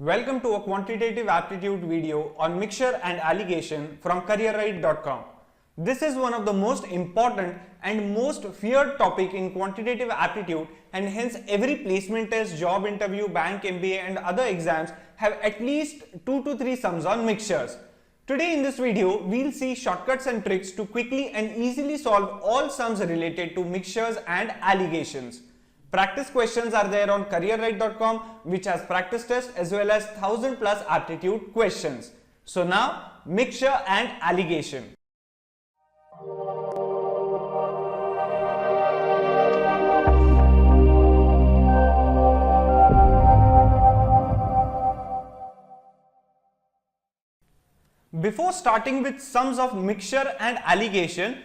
Welcome to a quantitative aptitude video on mixture and alligation from careerright.com. This is one of the most important and most feared topic in quantitative aptitude, and hence every placement test, job interview, bank MBA and other exams have at least 2 to 3 sums on mixtures. Today in this video, we'll see shortcuts and tricks to quickly and easily solve all sums related to mixtures and alligations. Practice questions are there on careerright.com, which has practice tests as well as 1000 plus aptitude questions. So now, mixture and alligation. Before starting with sums of mixture and alligation,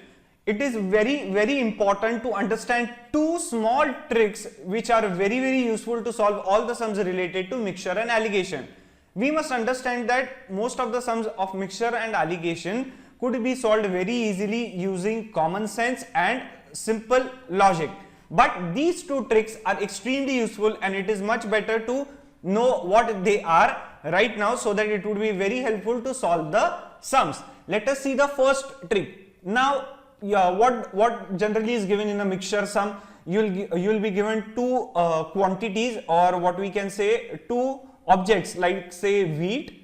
it is very important to understand two small tricks which are very useful to solve all the sums related to mixture and alligation. We must understand that most of the sums of mixture and alligation could be solved very easily using common sense and simple logic. But these two tricks are extremely useful, and it is much better to know what they are right now so that it would be very helpful to solve the sums. Let us see the first trick. Now, what generally is given in a mixture sum? You'll be given two quantities, or what we can say two objects, like say wheat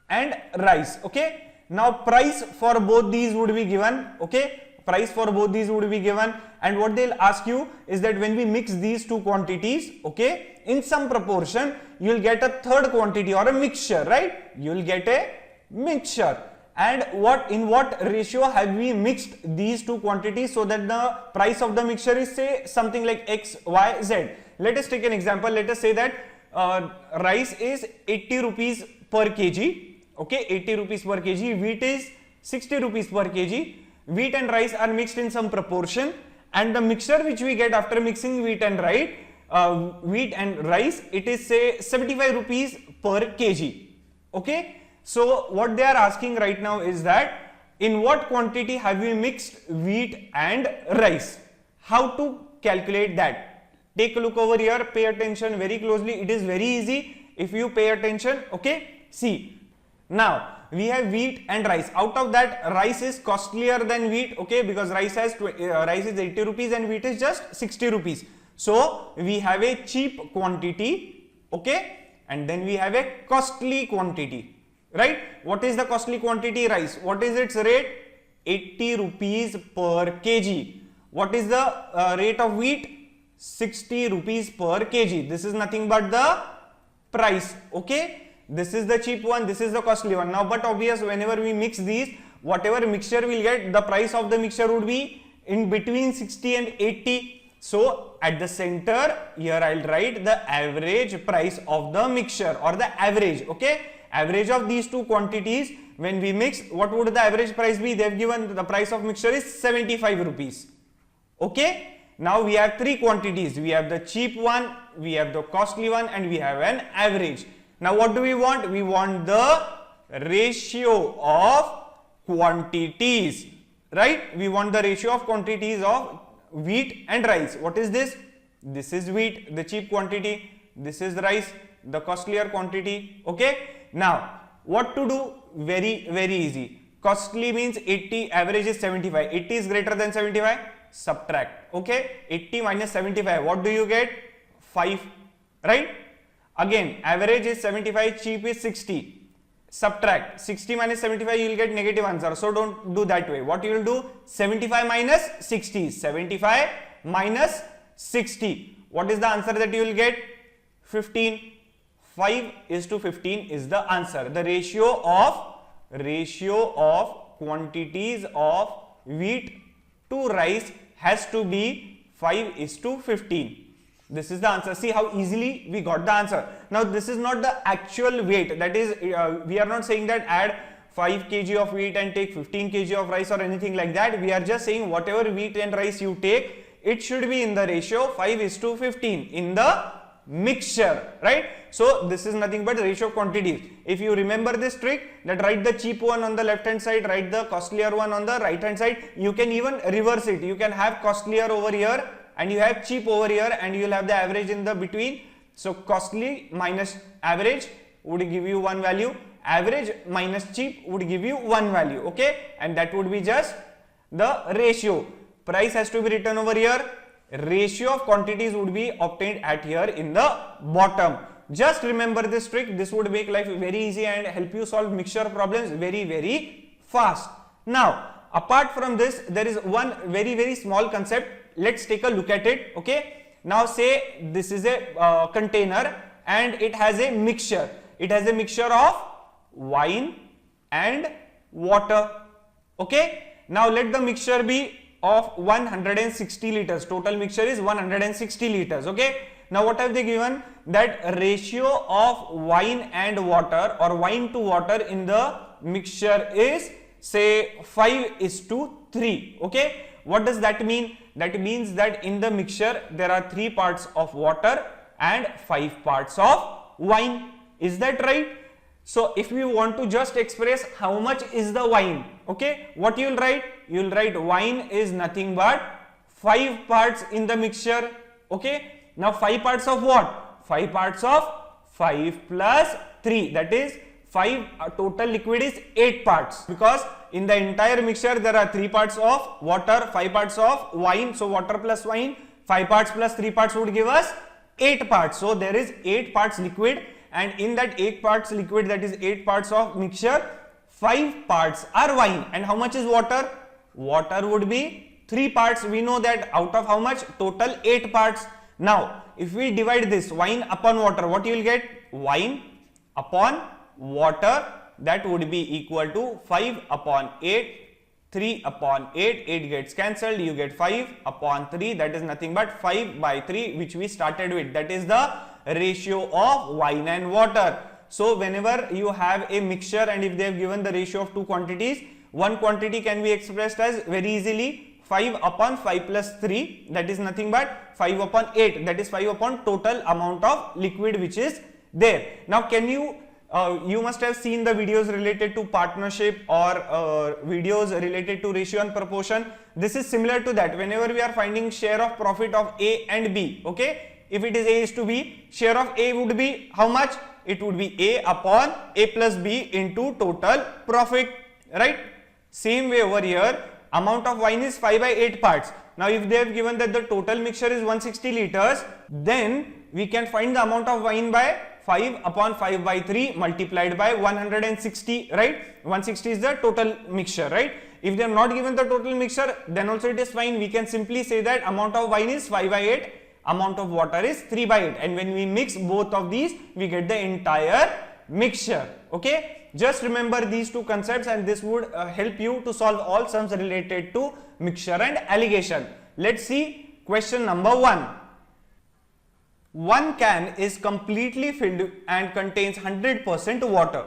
and rice. Okay. Now price for both these would be given. Okay. Price for both these would be given, and what they'll ask you is that when we mix these two quantities, okay, in some proportion, you'll get a third quantity or a mixture, right? You'll get a mixture. And in what ratio have we mixed these two quantities so that the price of the mixture is, say, something like X, Y, Z. Let us take an example. Let us say that rice is 80 rupees per kg. Okay, 80 rupees per kg. Wheat is 60 rupees per kg. Wheat and rice are mixed in some proportion, and the mixture which we get after mixing wheat and rice, it is, say, 75 rupees per kg. Okay. So what they are asking right now is that in what quantity have we mixed wheat and rice? How to calculate that? Take a look over here, pay attention very closely. It is very easy if you pay attention. Okay, see, now we have wheat and rice. Out of that, rice is costlier than wheat, okay, because rice is 80 rupees and wheat is just 60 rupees. So we have a cheap quantity, okay, and then we have a costly quantity. Right? What is the costly quantity? Rice. What is its rate? 80 rupees per kg. What is the rate of wheat? 60 rupees per kg. This is nothing but the price. Okay. This is the cheap one. This is the costly one. Now, but obvious, whenever we mix these, whatever mixture we'll get, the price of the mixture would be in between 60 and 80. So, at the center, here I'll write the average price of the mixture, or the average. Okay. Average of these two quantities when we mix, what would the average price be? They have given the price of mixture is 75 rupees. Okay. Now we have three quantities. We have the cheap one, we have the costly one, and we have an average. Now what do we want? We want the ratio of quantities, right? We want the ratio of quantities of wheat and rice. What is this? This is wheat, the cheap quantity. This is rice, the costlier quantity. Okay. Now, what to do? Very easy. Costly means 80, average is 75. 80 is greater than 75, subtract. Okay, 80 minus 75, what do you get? 5, right? Again, average is 75, cheap is 60. Subtract. 60 minus 75, you will get negative answer. So don't do that way. What you will do? 75 minus 60. 75 minus 60. What is the answer that you will get? 15. 5:15 is the answer. The ratio of quantities of wheat to rice has to be 5:15. This is the answer. See how easily we got the answer. Now this is not the actual weight. That is, we are not saying that add 5 kg of wheat and take 15 kg of rice or anything like that. We are just saying whatever wheat and rice you take, it should be in the ratio 5:15 in the mixture, right? So this is nothing but ratio of quantities. If you remember this trick, that write the cheap one on the left hand side, write the costlier one on the right hand side. You can even reverse it. You can have costlier over here and you have cheap over here, and you will have the average in the between. So costly minus average would give you one value, average minus cheap would give you one value, okay, and that would be just the ratio. Price has to be written over here, ratio of quantities would be obtained at here in the bottom. Just remember this trick, this would make life very easy and help you solve mixture problems very fast. Now apart from this, there is one very small concept. Let's take a look at it, okay. Now say this is a container and it has a mixture. It has a mixture of wine and water, okay. Now let the mixture be of 160 liters. Total mixture is 160 liters, okay. Now what have they given? That ratio of wine and water or wine to water in the mixture is say 5:3, okay. What does that mean? That means that in the mixture there are 3 parts of water and 5 parts of wine. Is that right? So if we want to just express how much is the wine, okay, what you will write? You will write wine is nothing but 5 parts in the mixture, okay. Now 5 parts of what? 5 parts of 5 plus 3, that is 5, total liquid is 8 parts, because in the entire mixture there are 3 parts of water, 5 parts of wine. So water plus wine, 5 parts plus 3 parts would give us 8 parts. So there is 8 parts liquid, and in that 8 parts liquid, that is 8 parts of mixture, 5 parts are wine. And how much is water? Water would be 3 parts. We know that out of how much? Total 8 parts. Now if we divide this wine upon water, what you will get? Wine upon water, that would be equal to 5 upon 8, 3 upon 8, 8 gets cancelled, you get 5 upon 3, that is nothing but 5 by 3, which we started with. That is the ratio of wine and water. So whenever you have a mixture and if they have given the ratio of 2 quantities, one quantity can be expressed as very easily 5 upon 5 plus 3, that is nothing but 5 upon 8, that is 5 upon total amount of liquid which is there. Now can you you must have seen the videos related to partnership or videos related to ratio and proportion. This is similar to that. Whenever we are finding share of profit of A and B, okay, if it is A is to B, share of A would be how much? It would be A upon A plus B into total profit, right? Same way over here, amount of wine is 5 by 8 parts. Now if they have given that the total mixture is 160 liters, then we can find the amount of wine by 5 upon 5 by 3 multiplied by 160, right? 160 is the total mixture, right? If they are not given the total mixture, then also it is fine. We can simply say that amount of wine is 5 by 8, amount of water is 3 by 8, and when we mix both of these, we get the entire mixture, okay? Just remember these two concepts and this would help you to solve all sums related to mixture and alligation. Let's see question number 1. One can is completely filled and contains 100% water.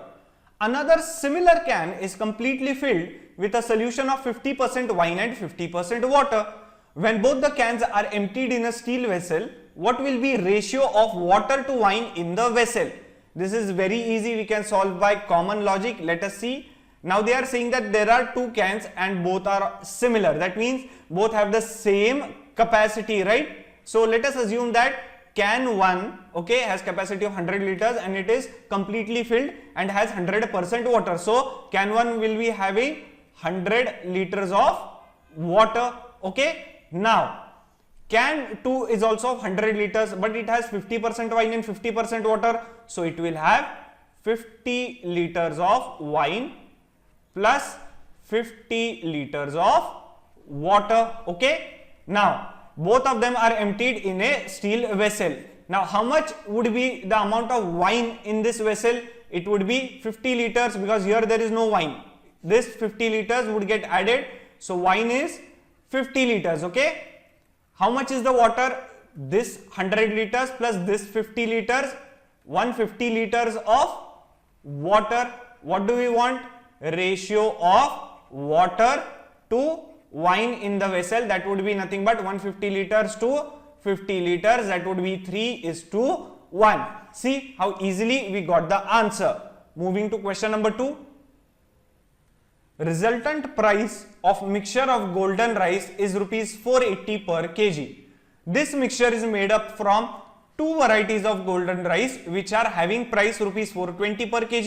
Another similar can is completely filled with a solution of 50% wine and 50% water. When both the cans are emptied in a steel vessel, what will be ratio of water to wine in the vessel? This is very easy, we can solve by common logic. Let us see. Now they are saying that there are 2 cans and both are similar. That means both have the same capacity, right? So let us assume that can 1, okay, has capacity of 100 liters and it is completely filled and has 100% water. So can 1 will be having 100 liters of water, okay. Now can 2 is also of 100 liters, but it has 50% wine and 50% water. So it will have 50 liters of wine plus 50 liters of water, okay. Now both of them are emptied in a steel vessel. Now how much would be the amount of wine in this vessel? It would be 50 liters because here there is no wine. This 50 liters would get added. So wine is 50 liters, okay. How much is the water? This 100 liters plus this 50 liters, 150 liters of water. What do we want? Ratio of water to wine in the vessel, that would be nothing but 150 liters to 50 liters, that would be 3:1. See how easily we got the answer. Moving to question number 2. Resultant price of mixture of golden rice is rupees 480 per kg. This mixture is made up from two varieties of golden rice which are having price rupees 420 per kg,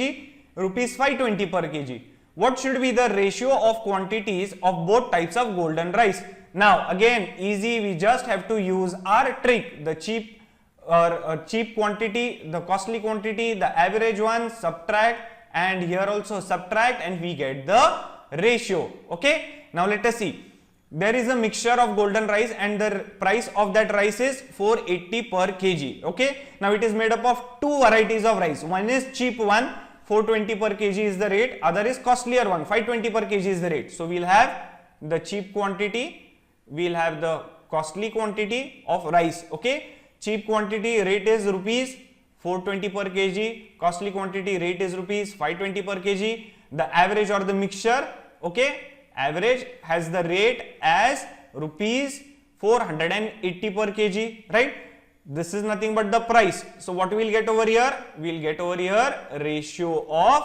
rupees 520 per kg. What should be the ratio of quantities of both types of golden rice? Now again easy, we just have to use our trick, the cheap quantity, the costly quantity, the average one, subtract, and here also subtract, and we get the ratio. Okay, now let us see. There is a mixture of golden rice and the price of that rice is 480 per kg. Okay, now it is made up of two varieties of rice. One is cheap one, 420 per kg is the rate, other is costlier one, 520 per kg is the rate. So we'll have the cheap quantity, we'll have the costly quantity of rice. Okay, cheap quantity rate is rupees 420 per kg, costly quantity rate is rupees 520 per kg. The average or the mixture, okay, average has the rate as rupees 480 per kg, right? This is nothing but the price. So what we will get over here? We will get over here ratio of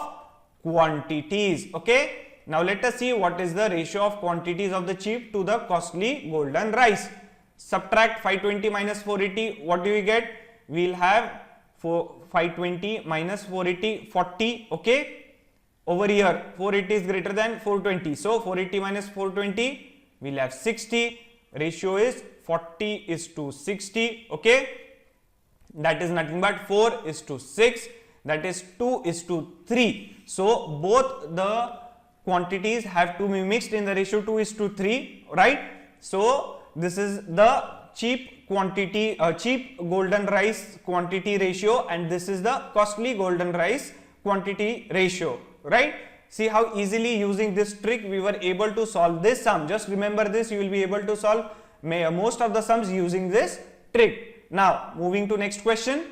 quantities. Okay, now let us see what is the ratio of quantities of the cheap to the costly golden rice. Subtract 520 minus 480, what do we get? We will have 520 minus 480, 40. Okay, over here 480 is greater than 420, so 480 minus 420 we will have 60. Ratio is 40:60. Okay, that is nothing but 4:6, that is 2:3. So both the quantities have to be mixed in the ratio 2:3, right? So this is the cheap quantity, cheap golden rice quantity ratio, and this is the costly golden rice quantity ratio, right? See how easily using this trick we were able to solve this sum. Just remember this, you will be able to solve most of the sums using this trick. Now moving to next question.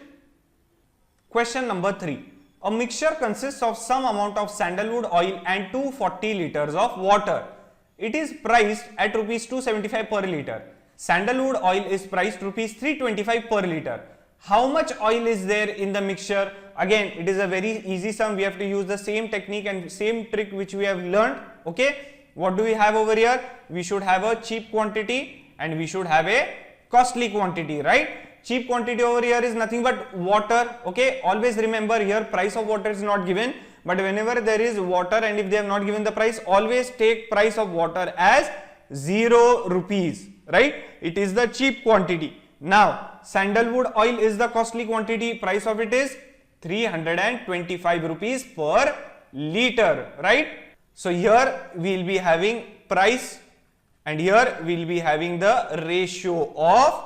Question number 3. A mixture consists of some amount of sandalwood oil and 240 liters of water. It is priced at rupees 275 per liter. Sandalwood oil is priced rupees 325 per liter. How much oil is there in the mixture? Again, it is a very easy sum. We have to use the same technique and same trick which we have learned. Okay, what do we have over here? We should have a cheap quantity and we should have a costly quantity, right? Cheap quantity over here is nothing but water. Okay, always remember here price of water is not given, but whenever there is water and if they have not given the price, always take price of water as 0 rupees, right? It is the cheap quantity. Now sandalwood oil is the costly quantity, price of it is 325 rupees per liter, right? So here we will be having price and here we will be having the ratio of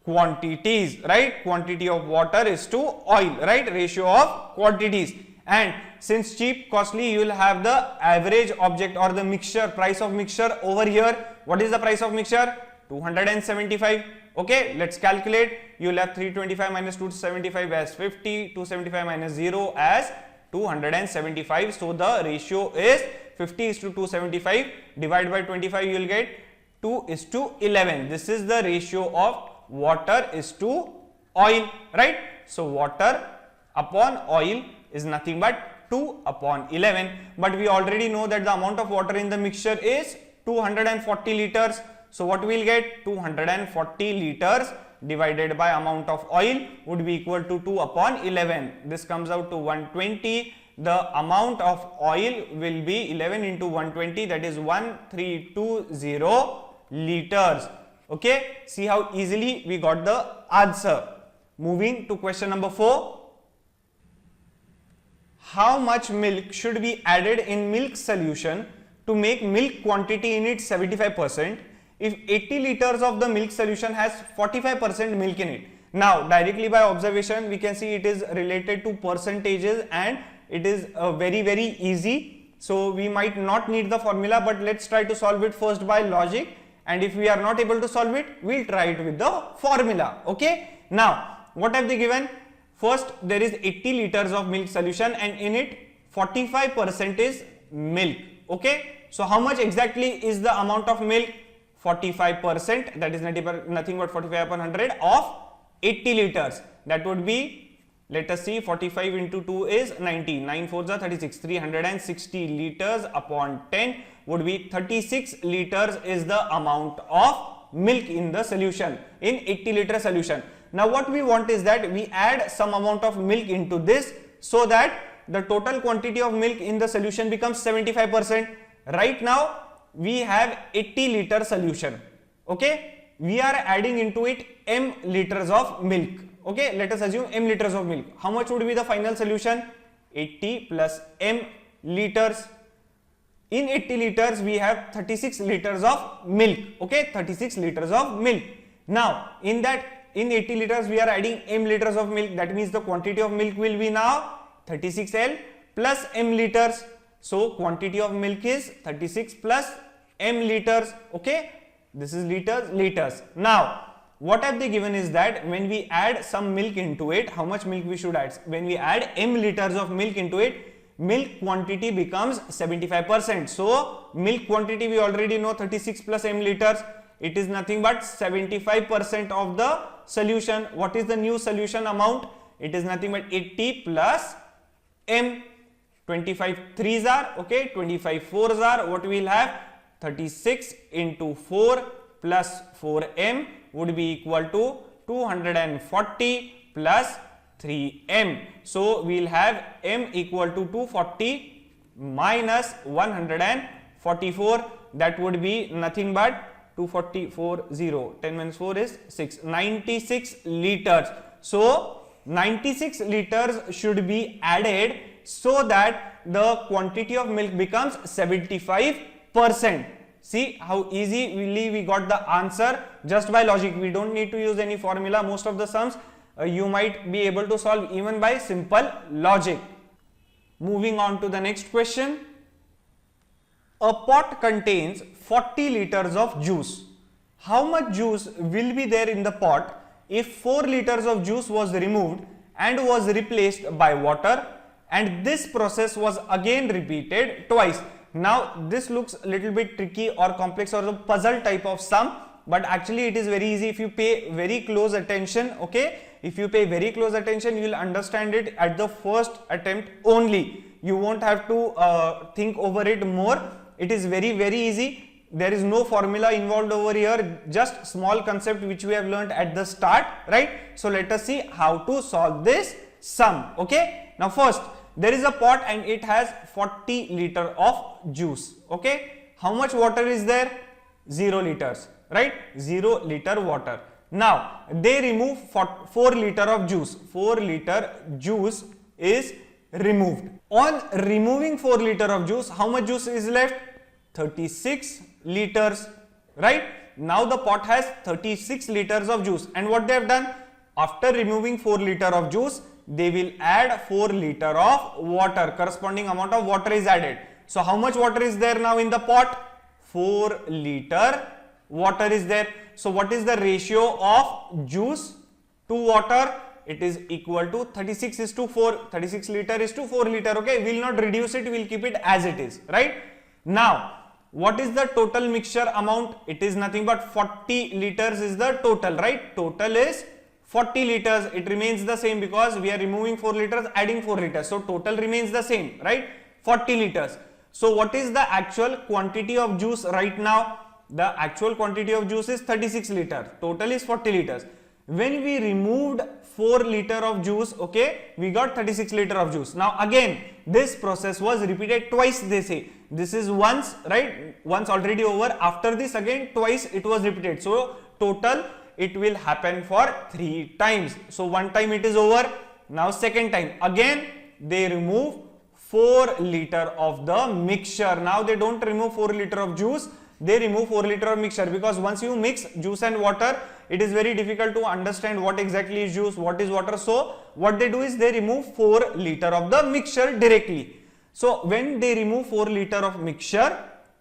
quantities, right? Quantity of water is to oil, right? Ratio of quantities. And since cheap, costly, you will have the average object or the mixture, price of mixture over here. What is the price of mixture? 275. Okay, let's calculate. You will have 325 minus 275 as 50, 275 minus 0 as 275. So the ratio is 50:275. Divide by 25, you will get 2:11. This is the ratio of water is to oil, right? So water upon oil is nothing but 2/11. But we already know that the amount of water in the mixture is 240 liters. So what we will get? 240 liters divided by amount of oil would be equal to 2/11. This comes out to 120. The amount of oil will be 11 into 120, that is 1320 liters. Okay, see how easily we got the answer. Moving to question number 4. How much milk should be added in milk solution to make milk quantity in it 75% if 80 liters of the milk solution has 45% milk in it? Now directly by observation we can see it is related to percentages and it is very easy. So we might not need the formula, but let's try to solve it first by logic, and if we are not able to solve it, we'll try it with the formula. Okay, now what have they given? First, there is 80 liters of milk solution and in it 45% is milk. Okay, so how much exactly is the amount of milk? 45%, that is nothing but 45 upon 100 of 80 liters. That would be, let us see, 45 into 2 is 90, 9 4s are 36, 360 liters upon 10 would be 36 liters is the amount of milk in the solution, in 80 liter solution. Now what we want is that we add some amount of milk into this so that the total quantity of milk in the solution becomes 75%. Right now we have 80 liter solution. Okay, we are adding into it m liters of milk. Okay, let us assume m liters of milk. How much would be the final solution? 80 plus m liters. In 80 liters we have 36 liters of milk. Okay, 36 liters of milk. Now in 80 liters we are adding m liters of milk. That means the quantity of milk will be now 36L plus m liters. So quantity of milk is 36 plus m liters. Okay, this is liters. Now what have they given is that when we add some milk into it, how much milk we should add? When we add m liters of milk into it, milk quantity becomes 75%. So milk quantity we already know 36 plus m liters. It is nothing but 75% of the solution. What is the new solution amount? It is nothing but 80 plus m. 25 3s are, okay, 25 4s are, what we will have? 36 into 4 plus 4m would be equal to 240 plus 3m. So we will have m equal to 240 minus 144. That would be nothing but 244 0. 10 minus 4 is 6. 96 liters. So 96 liters should be added so that the quantity of milk becomes 75%. See how easily we got the answer just by logic. We don't need to use any formula. Most of the sums you might be able to solve even by simple logic. Moving on to the next question. A pot contains 40 liters of juice. How much juice will be there in the pot if 4 liters of juice was removed and was replaced by water, and this process was again repeated twice? Now this looks a little bit tricky or complex or a puzzle type of sum, but actually it is very easy if you pay very close attention. Okay, if you pay very close attention, you will understand it at the first attempt only. You won't have to think over it more. It is very easy. There is no formula involved over here, just small concept which we have learned at the start, right? So let us see how to solve this sum. Okay, now first, there is a pot and it has 40 liter of juice. Okay, how much water is there? 0 liters, right? 0 liter water. Now they remove 4 liter of juice. 4 liter juice is removed. On removing 4 liter of juice, how much juice is left? 36 liters, right? Now the pot has 36 liters of juice, and what they have done, after removing 4 liter of juice, they will add 4 liter of water. Corresponding amount of water is added. So how much water is there now in the pot? 4 liter water is there. So what is the ratio of juice to water? It is equal to 36 is to 4. 36 liter is to 4 liter. Okay, we will not reduce it, we will keep it as it is, right? Now what is the total mixture amount? It is nothing but 40 liters is the total, right? Total is 40 liters. It remains the same because we are removing 4 liters, adding 4 liters. So total remains the same, right? 40 liters. So what is the actual quantity of juice right now? The actual quantity of juice is 36 liters. Total is 40 liters. When we removed 4 liter of juice, okay, we got 36 liter of juice. Now again, this process was repeated twice, they say. This is once, right? Once already over. After this again twice it was repeated. So total it will happen for 3 times. So one time it is over. Now second time again they remove 4 liter of the mixture. Now they don't remove 4 liter of juice, they remove 4 liter of mixture, because once you mix juice and water, it is very difficult to understand what exactly is juice, what is water. So what they do is they remove 4 liter of the mixture directly. So when they remove 4 liter of mixture,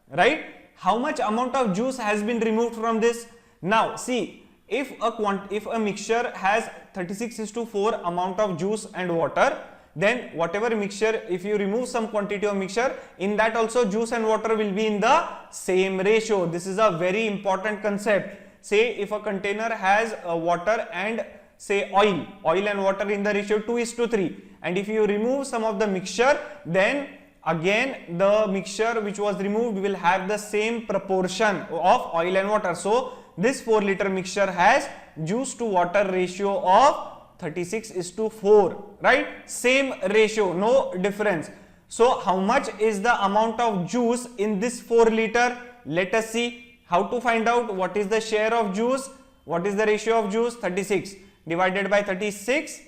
right, how much amount of juice has been removed from this? Now see, if a mixture has 36:4 amount of juice and water, then whatever mixture, if you remove some quantity of mixture, in that also juice and water will be in the same ratio. This is a very important concept. Say if a container has water and say oil and water in the ratio 2:3, and if you remove some of the mixture, then again the mixture which was removed will have the same proportion of oil and water. So this 4 liter mixture has juice to water ratio of 36:4, right? Same ratio, no difference. So how much is the amount of juice in this 4 liter? Let us see how to find out what is the share of juice. What is the ratio of juice? 36 divided by 36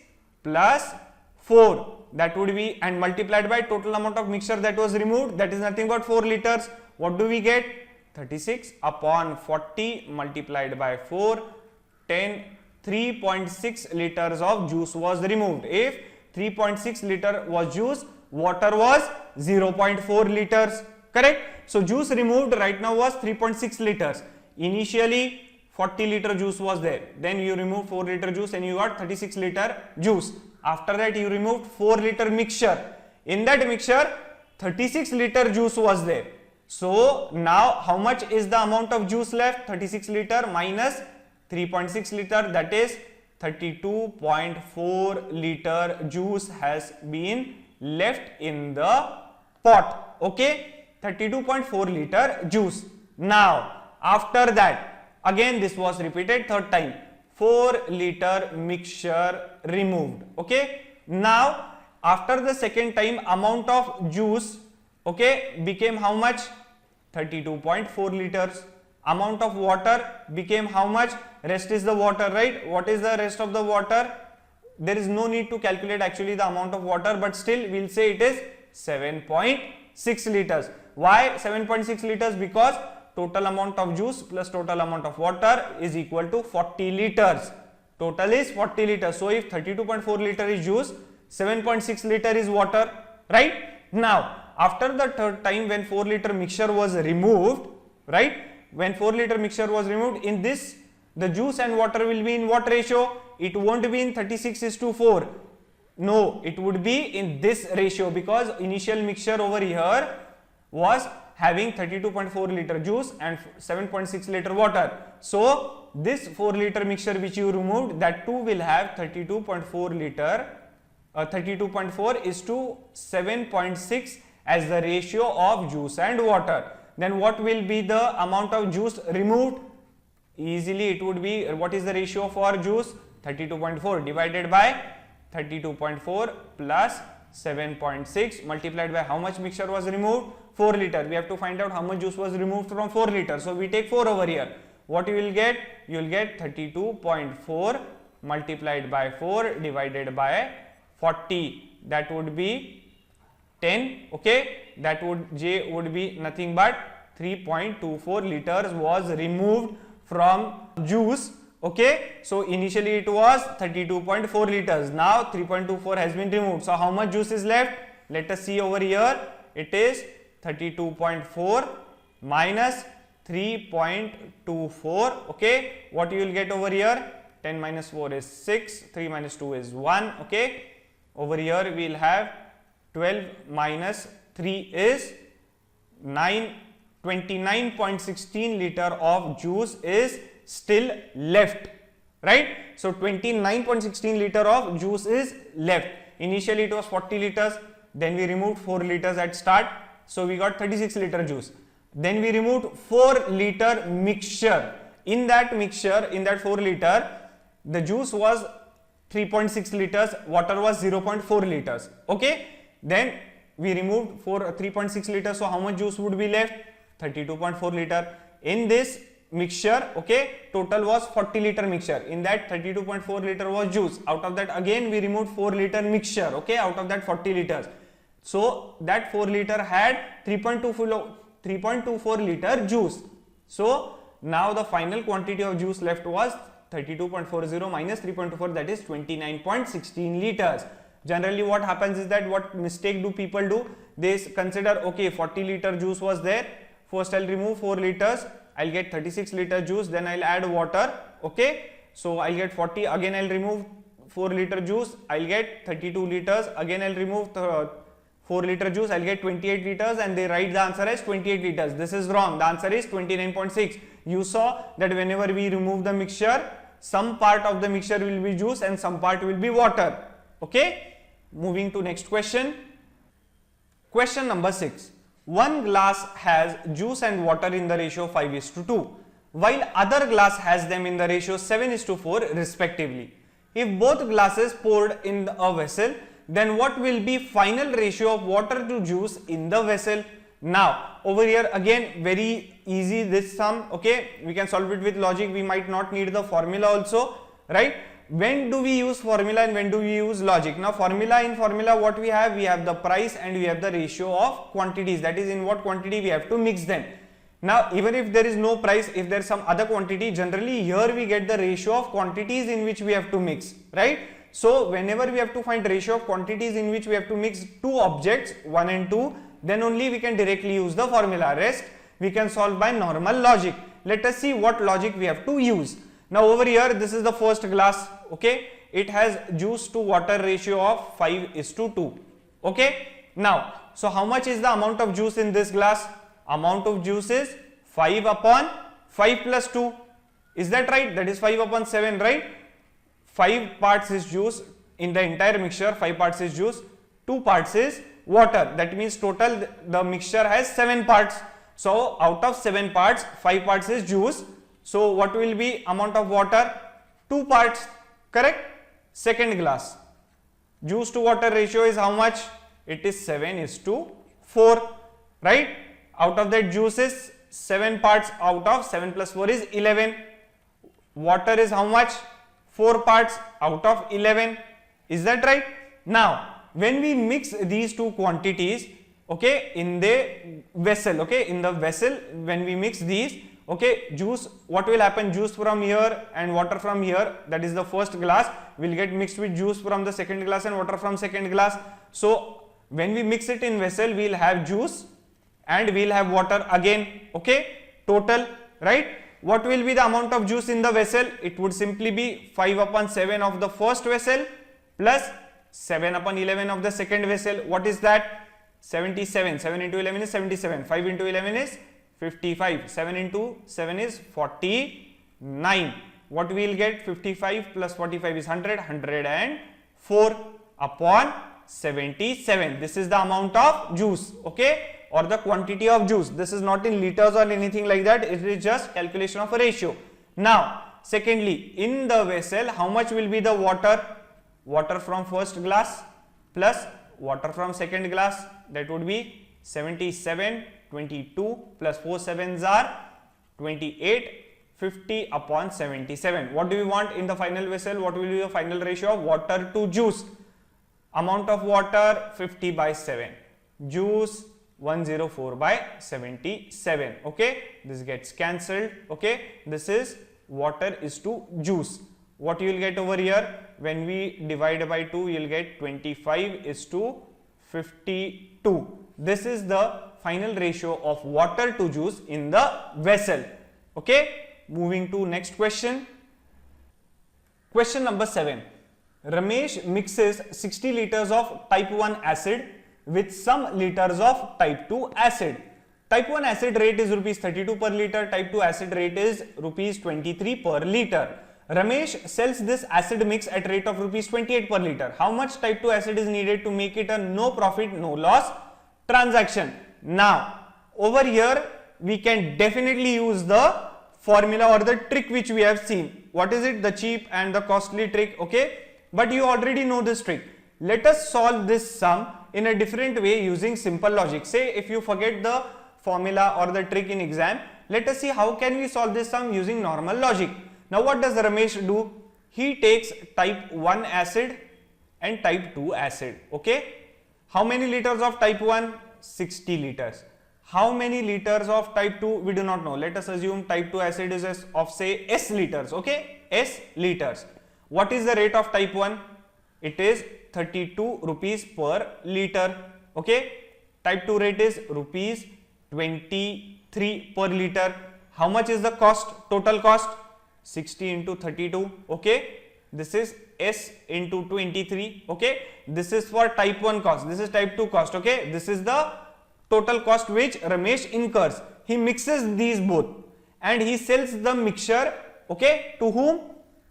plus 4, that would be, and multiplied by total amount of mixture that was removed, that is nothing but 4 liters. What do we get? 36 upon 40 multiplied by 4, 3.6 liters of juice was removed. If 3.6 liter was juice, water was 0.4 liters, correct? So juice removed right now was 3.6 liters. Initially 40 liter juice was there, then you removed 4 liter juice and you got 36 liter juice. After that you removed 4 liter mixture. In that mixture 36 liter juice was there. So now how much is the amount of juice left? 36 liter minus 3.6 liter, that is 32.4 liter juice has been left in the pot. Okay, 32.4 liter juice. Now after that again this was repeated third time, 4 liter mixture removed. Okay, now after the second time amount of juice, okay, became how much? 32.4 liters. Amount of water became how much? Rest is the water, right? What is the rest of the water? There is no need to calculate actually the amount of water, but still we will say it is 7.6 liters. Why 7.6 liters? Because total amount of juice plus total amount of water is equal to 40 liters. Total is 40 liters. So if 32.4 liter is juice, 7.6 liter is water, right? Now after the third time when 4 liter mixture was removed, right? When 4 liter mixture was removed, in this the juice and water will be in what ratio? It won't be in 36:4. No, it would be in this ratio, because initial mixture over here was having 32.4 liter juice and 7.6 liter water. So this 4 liter mixture which you removed, that too will have 32.4 liter, 32.4 is to 7.6 as the ratio of juice and water. Then what will be the amount of juice removed? Easily it would be, what is the ratio for juice? 32.4 divided by 32.4 plus 7.6 multiplied by how much mixture was removed? 4 liter. We have to find out how much juice was removed from 4 liter. So we take 4 over here. What you will get? You will get 32.4 multiplied by 4 divided by 40. That would be 10. Okay, that would, J would be nothing but 3.24 liters was removed from juice. Okay, so initially it was 32.4 liters. Now 3.24 has been removed. So how much juice is left? Let us see over here. It is 32.4 minus 3.24. Okay, what you will get over here? 10 minus 4 is 6, 3 minus 2 is 1. Okay, over here we will have 12 minus 3 is 9, 29.16 liter of juice is still left, right? So 29.16 liter of juice is left. Initially it was 40 liters, then we removed 4 liters at start, so we got 36 liter juice. Then we removed 4 liter mixture. In that mixture, in that 4 liter, the juice was 3.6 liters, water was 0.4 liters. Okay, then we removed 3.6 liters, so how much juice would be left? 32.4 liter. In this mixture, okay, total was 40 liter mixture. In that 32.4 liter was juice. Out of that again we removed 4 liter mixture, okay, out of that 40 liters. So that 4 liter had 3.24 liter juice. So now the final quantity of juice left was 32.40 minus 3.24, that is 29.16 liters. Generally what happens is that, what mistake do people do? They consider, okay, 40 liter juice was there. First I'll remove 4 liters. I'll get 36 liter juice, then I'll add water, okay, so I'll get 40, again I'll remove 4 liter juice, I'll get 32 liters, again I'll remove 4 liter juice, I'll get 28 liters, and they write the answer as 28 liters. This is wrong. The answer is 29.6. You saw that whenever we remove the mixture, some part of the mixture will be juice and some part will be water. Okay, moving to next question. Question number 6. One glass has juice and water in the ratio 5:2. while other glass has them in the ratio 7:4 respectively. If both glasses poured in a vessel, then what will be final ratio of water to juice in the vessel? Now over here again very easy this sum, okay, we can solve it with logic, we might not need the formula also, right? When do we use formula and when do we use logic? Now in formula what we have the price and we have the ratio of quantities, that is in what quantity we have to mix them. Now even if there is no price, if there is some other quantity, generally here we get the ratio of quantities in which we have to mix, right? So whenever we have to find ratio of quantities in which we have to mix two objects 1 and 2, then only we can directly use the formula. Rest we can solve by normal logic. Let us see what logic we have to use. Now over here this is the first glass, okay, it has juice to water ratio of 5:2, okay. Now so how much is the amount of juice in this glass? Amount of juice is 5 upon 5 plus 2, is that right? That is 5 upon 7, right? 5 parts is juice in the entire mixture, 5 parts is juice, 2 parts is water, that means total the mixture has 7 parts. So out of 7 parts, 5 parts is juice. So what will be amount of water? 2 parts, correct? Second glass, juice to water ratio is how much? It is 7:4, right? Out of that juice is 7 parts, out of 7 plus 4 is 11. Water is how much? 4 parts out of 11, is that right? Now when we mix these two quantities, okay, in the vessel, okay, in the vessel when we mix these, okay, juice, what will happen? Juice from here and water from here, that is the first glass, will get mixed with juice from the second glass and water from second glass. So when we mix it in vessel, we will have juice and we will have water again, okay, total, right? What will be the amount of juice in the vessel? It would simply be 5 upon 7 of the first vessel plus 7 upon 11 of the second vessel. What is that? 77. 7 into 11 is 77. 5 into 11 is 55. 7 into 7 is 49. What we will get? 55 plus 45 is 100. 104 upon 77. This is the amount of juice, okay, or the quantity of juice. This is not in liters or anything like that. It is just calculation of a ratio. Now secondly, in the vessel how much will be the water? Water from first glass plus water from second glass, that would be 77, 22 plus 4 sevens are 28, 50 upon 77. What do we want in the final vessel? What will be the final ratio of water to juice? Amount of water 50 by 7, juice 104 by 77, okay, this gets cancelled, okay, this is water is to juice. What you will get over here? When we divide by 2, you will get 25:52. This is the final ratio of water to juice in the vessel, okay. Moving to next question. Question number 7. Ramesh mixes 60 liters of type 1 acid with some liters of type 2 acid. Type 1 acid rate is rupees 32 per liter, type 2 acid rate is rupees 23 per liter. Ramesh sells this acid mix at rate of rupees 28 per liter. How much type 2 acid is needed to make it a no profit, no loss transaction? Now over here we can definitely use the formula or the trick which we have seen. What is it? The cheap and the costly trick, okay, but you already know this trick. Let us solve this sum in a different way using simple logic. Say if you forget the formula or the trick in exam, let us see how can we solve this sum using normal logic. Now what does Ramesh do? He takes type 1 acid and type 2 acid, okay. How many liters of type 1? 60 liters. How many liters of type 2? We do not know. Let us assume type 2 acid is of say S liters, okay, S liters. What is the rate of type 1? It is 32 rupees per liter, okay. Type 2 rate is rupees 23 per liter. How much is the cost, total cost? 60 into 32, okay. This is S into 23, okay. This is for type 1 cost, this is type 2 cost, okay. This is the total cost which Ramesh incurs. He mixes these both and he sells the mixture, okay, to whom?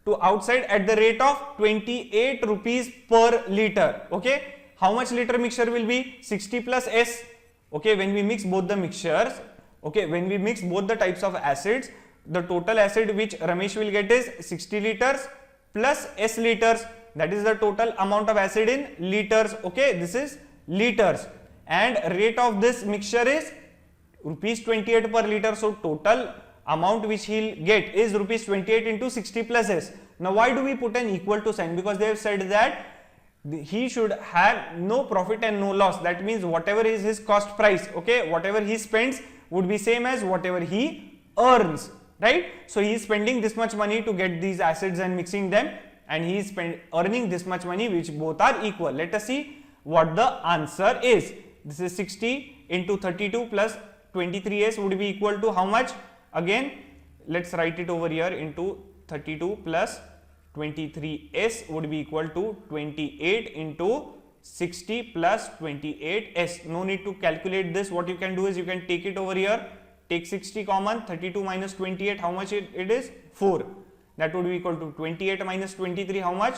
To outside at the rate of 28 rupees per liter, okay. How much liter mixture will be? 60 plus S, okay. When we mix both the mixtures, okay, when we mix both the types of acids, the total acid which Ramesh will get is 60 liters plus S liters. That is the total amount of acid in liters. Okay, this is liters, and rate of this mixture is rupees 28 per liter. So total amount which he'll get is rupees 28 into 60 plus S. Now why do we put an equal to sign? Because they have said that he should have no profit and no loss. That means whatever is his cost price, okay, whatever he spends would be same as whatever he earns, right? So he is spending this much money to get these acids and mixing them, and he is earning this much money, which both are equal. Let us see what the answer is. This is 60 into 32 plus 23S would be equal to how much? Again, let's write it over here into 32 plus 23S would be equal to 28 into 60 plus 28S. No need to calculate this. What you can do is you can take it over here, take 60 common, 32 minus 28, how much it is? 4. That would be equal to 28 minus 23, how much?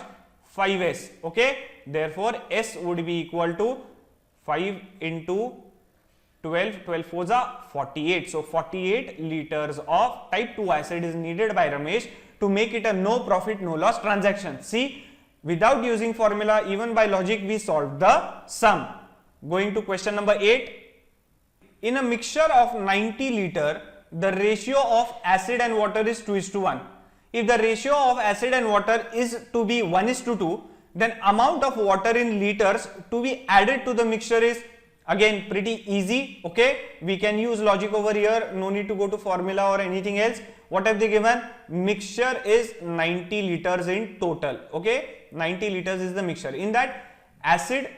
5S. Okay, therefore S would be equal to 5 into 12, 12 4s are 48. So 48 liters of type 2 acid is needed by Ramesh to make it a no profit, no loss transaction. See, without using formula, even by logic, we solved the sum. Going to question number 8. In a mixture of 90 liter, the ratio of acid and water is 2:1. If the ratio of acid and water is to be 1:2, then amount of water in liters to be added to the mixture is, again, pretty easy. Okay, we can use logic over here, no need to go to formula or anything else. What have they given? Mixture is 90 liters in total. Okay, 90 liters is the mixture. In that, acid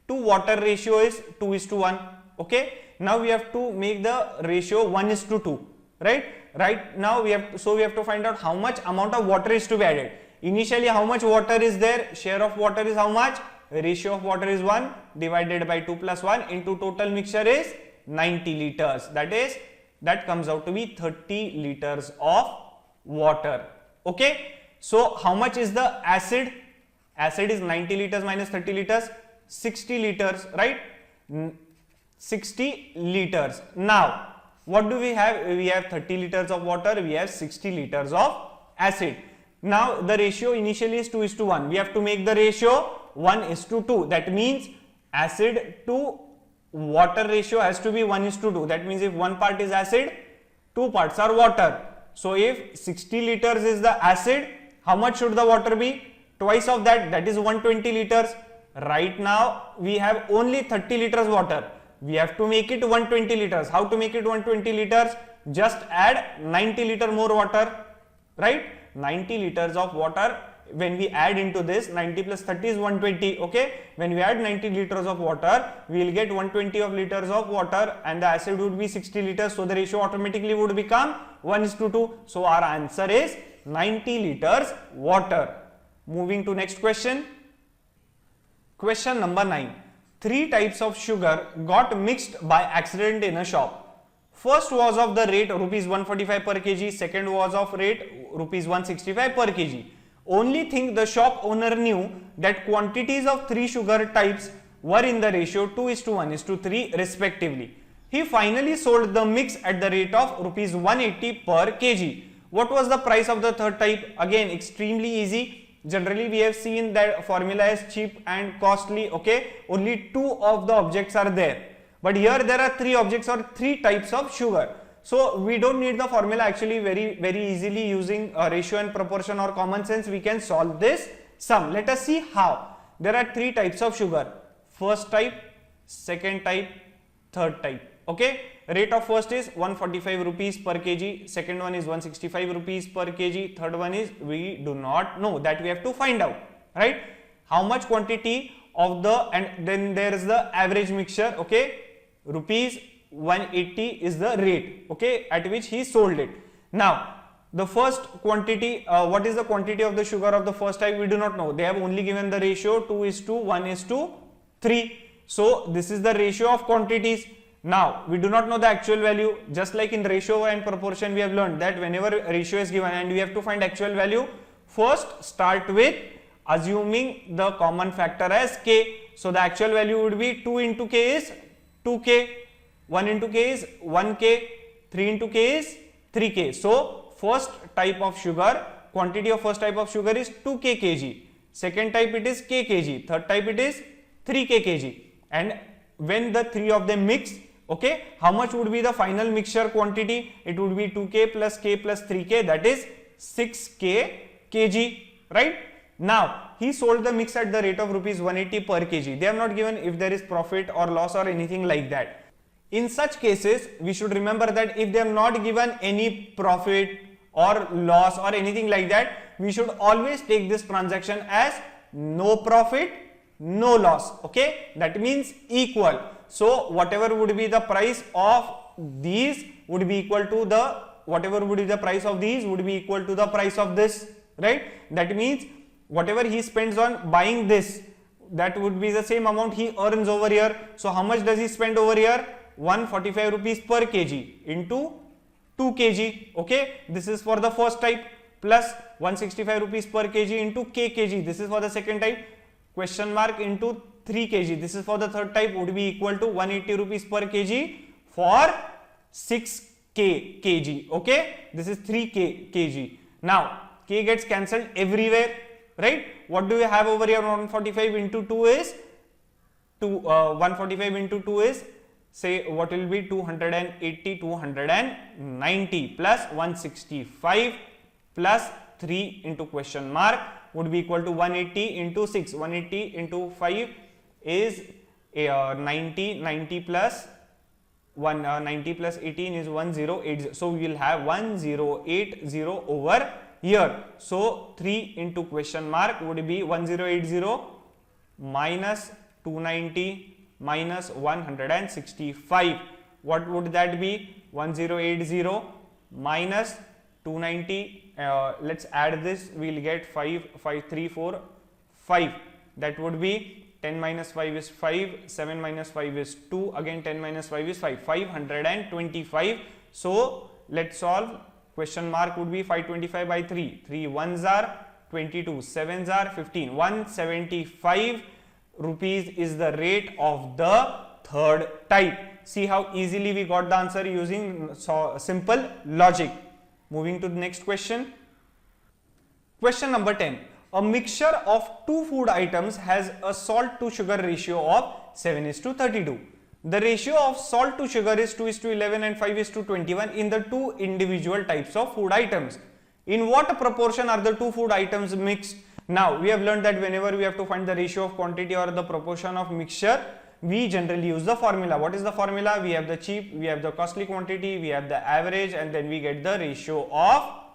to water ratio is 2:1. Okay, now we have to make the ratio 1:2, right? Right now we have to find out how much amount of water is to be added. Initially, how much water is there? Share of water is how much? Ratio of water is 1 divided by 2 plus 1 into total mixture is 90 liters. That comes out to be 30 liters of water. Okay, so how much is the acid? Acid is 90 liters minus 30 liters, 60 liters, right? 60 liters. Now, what do we have? We have 30 liters of water, we have 60 liters of acid. Now, the ratio initially is 2:1. We have to make the ratio 1:2. That means acid to water ratio has to be 1:2. That means if one part is acid, 2 parts are water. So if 60 liters is the acid, how much should the water be? Twice of that, that is 120 liters. Right now we have only 30 liters water. We have to make it 120 liters. How to make it 120 liters? Just add 90 liter more water, right? 90 liters of water. When we add into this, 90 plus 30 is 120. Okay, when we add 90 liters of water, we will get 120 of liters of water, and the acid would be 60 liters. So the ratio automatically would become 1:2. So our answer is 90 liters water. Moving to next question. Question number 9. 3 types of sugar got mixed by accident in a shop. First was of the rate rupees 145 per kg. Second was of rate rupees 165 per kg. Only thing the shop owner knew that quantities of 3 sugar types were in the ratio 2:1:3 respectively. He finally sold the mix at the rate of rupees 180 per kg. What was the price of the third type? Again, extremely easy. Generally, we have seen that formula is cheap and costly. Okay, only 2 of the objects are there. But here there are 3 objects or 3 types of sugar. So we don't need the formula. Actually, very easily using ratio and proportion or common sense, we can solve this sum. Let us see how. There are 3 types of sugar. First type, second type, third type. Okay, rate of first is 145 rupees per kg. Second one is 165 rupees per kg. Third one is we do not know, that we have to find out, right? How much quantity of the, and then there is the average mixture. Okay, rupees 180 is the rate, okay, at which he sold it. Now, the first quantity, what is the quantity of the sugar of the first type? We do not know. They have only given the ratio 2:1:3. So this is the ratio of quantities. Now, we do not know the actual value. Just like in ratio and proportion, we have learned that whenever ratio is given and we have to find actual value, first start with assuming the common factor as k. So the actual value would be 2 into k is 2k, 1 into k is 1k, 3 into k is 3k. So first type of sugar, quantity of first type of sugar is 2k kg. Second type it is k kg. Third type it is 3k kg. And when the three of them mix, okay, how much would be the final mixture quantity? It would be 2k plus k plus 3k, that is 6k kg, right? Now, he sold the mix at the rate of rupees 180 per kg. They have not given if there is profit or loss or anything like that. In such cases, we should remember that if they have not given any profit or loss or anything like that, we should always take this transaction as no profit, no loss, okay? That means equal. So, whatever would be the price of these would be equal to the, whatever would be the price of these would be equal to the price of this, right? That means whatever he spends on buying this, that would be the same amount he earns over here. So how much does he spend over here? 145 rupees per kg into 2 kg, okay? This is for the first type, plus 165 rupees per kg into k kg. This is for the second type, question mark into 3 kg. This is for the third type, would be equal to 180 rupees per kg for 6k kg, okay? This is 3k kg. Now, k gets cancelled everywhere, right? What do we have over here? 145 into 2 is 145 into 2 is, say, what will be 280, 290 plus 165 plus 3 into question mark would be equal to 180 into 6. 180 into 5 is 90. 90 plus 90 plus 18 is 1080. So we will have 1080 over here. So 3 into question mark would be 1080 minus 290 minus 165. What would that be? 1080 minus 290. Let's add this. We will get 5, 5, 3, 4, 5. That would be 10 minus 5 is 5, 7 minus 5 is 2, again 10 minus 5 is 5, 525. So let's solve. Question mark would be 525 by 3, 3 1s are 22, 7s are 15, 175 rupees is the rate of the third type. See how easily we got the answer using simple logic. Moving to the next question. Question number 10. A mixture of two food items has a salt to sugar ratio of 7:32. The ratio of salt to sugar is 2:11 and 5:21 in the two individual types of food items. In what proportion are the two food items mixed? Now, we have learned that whenever we have to find the ratio of quantity or the proportion of mixture, we generally use the formula. What is the formula? We have the cheap, we have the costly quantity, we have the average, and then we get the ratio of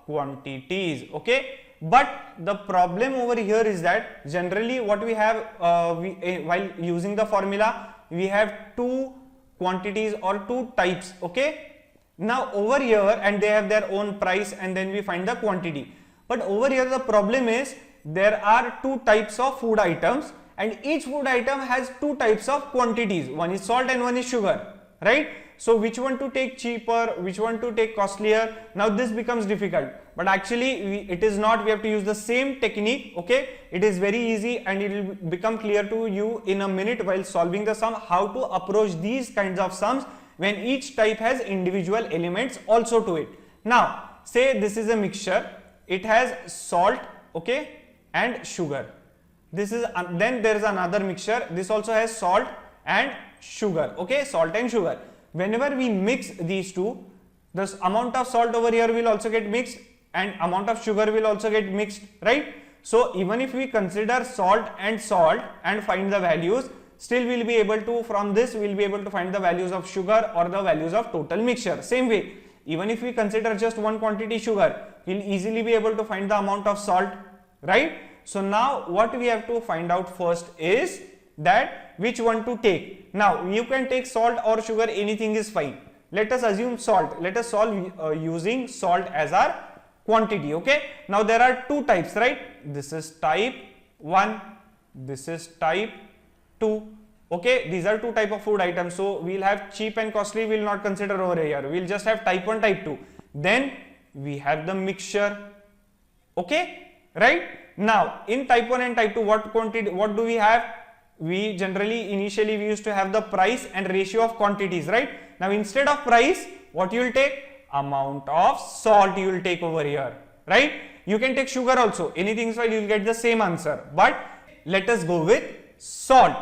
quantities, okay? But the problem over here is that generally what we have while using the formula, we have two quantities or two types, okay? Now over here, and they have their own price, and then we find the quantity. But over here the problem is there are two types of food items, and each food item has two types of quantities. One is salt and one is sugar, right? So which one to take cheaper, which one to take costlier? Now this becomes difficult, but actually it is not. We have to use the same technique, okay? It is very easy, and it will become clear to you in a minute while solving the sum how to approach these kinds of sums when each type has individual elements also to it. Now say this is a mixture, it has salt, okay, and sugar. This is then there is another mixture, this also has salt and sugar, okay, salt and sugar. Whenever we mix these two, this amount of salt over here will also get mixed and amount of sugar will also get mixed, right? So even if we consider salt and find the values, still we will be able to, from this we will be able to find the values of sugar or the values of total mixture. Same way, even if we consider just one quantity sugar, we will easily be able to find the amount of salt, right? So now what we have to find out first is that which one to take. Now you can take salt or sugar, anything is fine. Let us assume salt. Let us solve using salt as our quantity, okay? Now there are two types, right? This is type 1, this is type 2, okay? These are two type of food items. So we will have cheap and costly, we will not consider over here. We will just have type 1, type 2. Then we have the mixture, okay? Right? Now in type 1 and type 2, what quantity, what do we have? We generally initially we used to have the price and ratio of quantities, right? Now instead of price, what you will take? amount of salt you will take over here, right? You can take sugar also, anything is fine, you will get the same answer, but let us go with salt.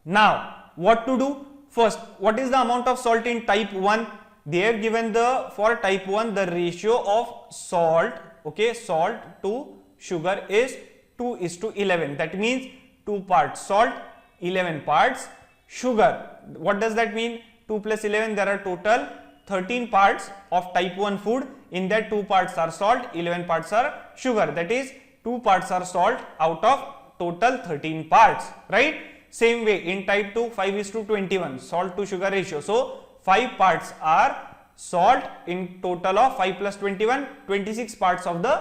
Now, what to do? First, what is the amount of salt in type 1? They have given for type 1, the ratio of salt, okay, salt to sugar is 2:11. That means 2 parts salt, 11 parts sugar. What does that mean? 2 plus 11, there are total 13 parts of type 1 food. In that 2 parts are salt, 11 parts are sugar. That is 2 parts are salt out of total 13 parts, right? Same way in type 2, 5:21 salt to sugar ratio. So 5 parts are salt in total of 5 plus 21, 26 parts of the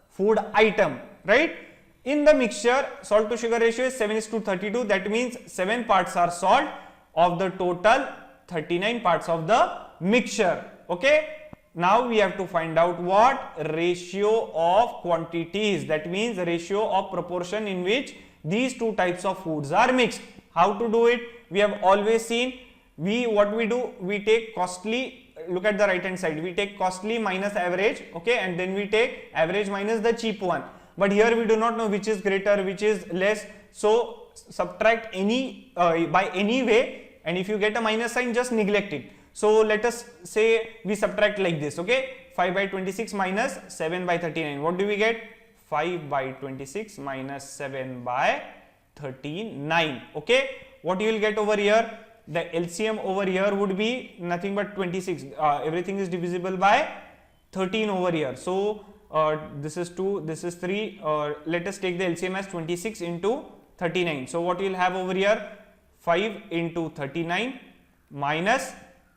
food item, right? In the mixture, salt to sugar ratio is 7:32. That means 7 parts are salt of the total 39 parts of the mixture. Okay. Now we have to find out what ratio of quantities, that means ratio of proportion in which these two types of foods are mixed. How to do it? We have always seen, what we do, we take costly, look at the right hand side, we take costly minus average, okay, and then we take average minus the cheap one. But here we do not know which is greater, which is less, so subtract any by any way, and if you get a minus sign, just neglect it. So let us say we subtract like this, okay, 5 by 26 minus 7 by 39. What do we get? 5 by 26 minus 7 by 39. Okay, what you will get over here? The LCM over here would be nothing but 26. Everything is divisible by 13 over here. So this is 2, this is 3. Let us take the LCM as 26 into 39. So what you will have over here? 5 into 39 minus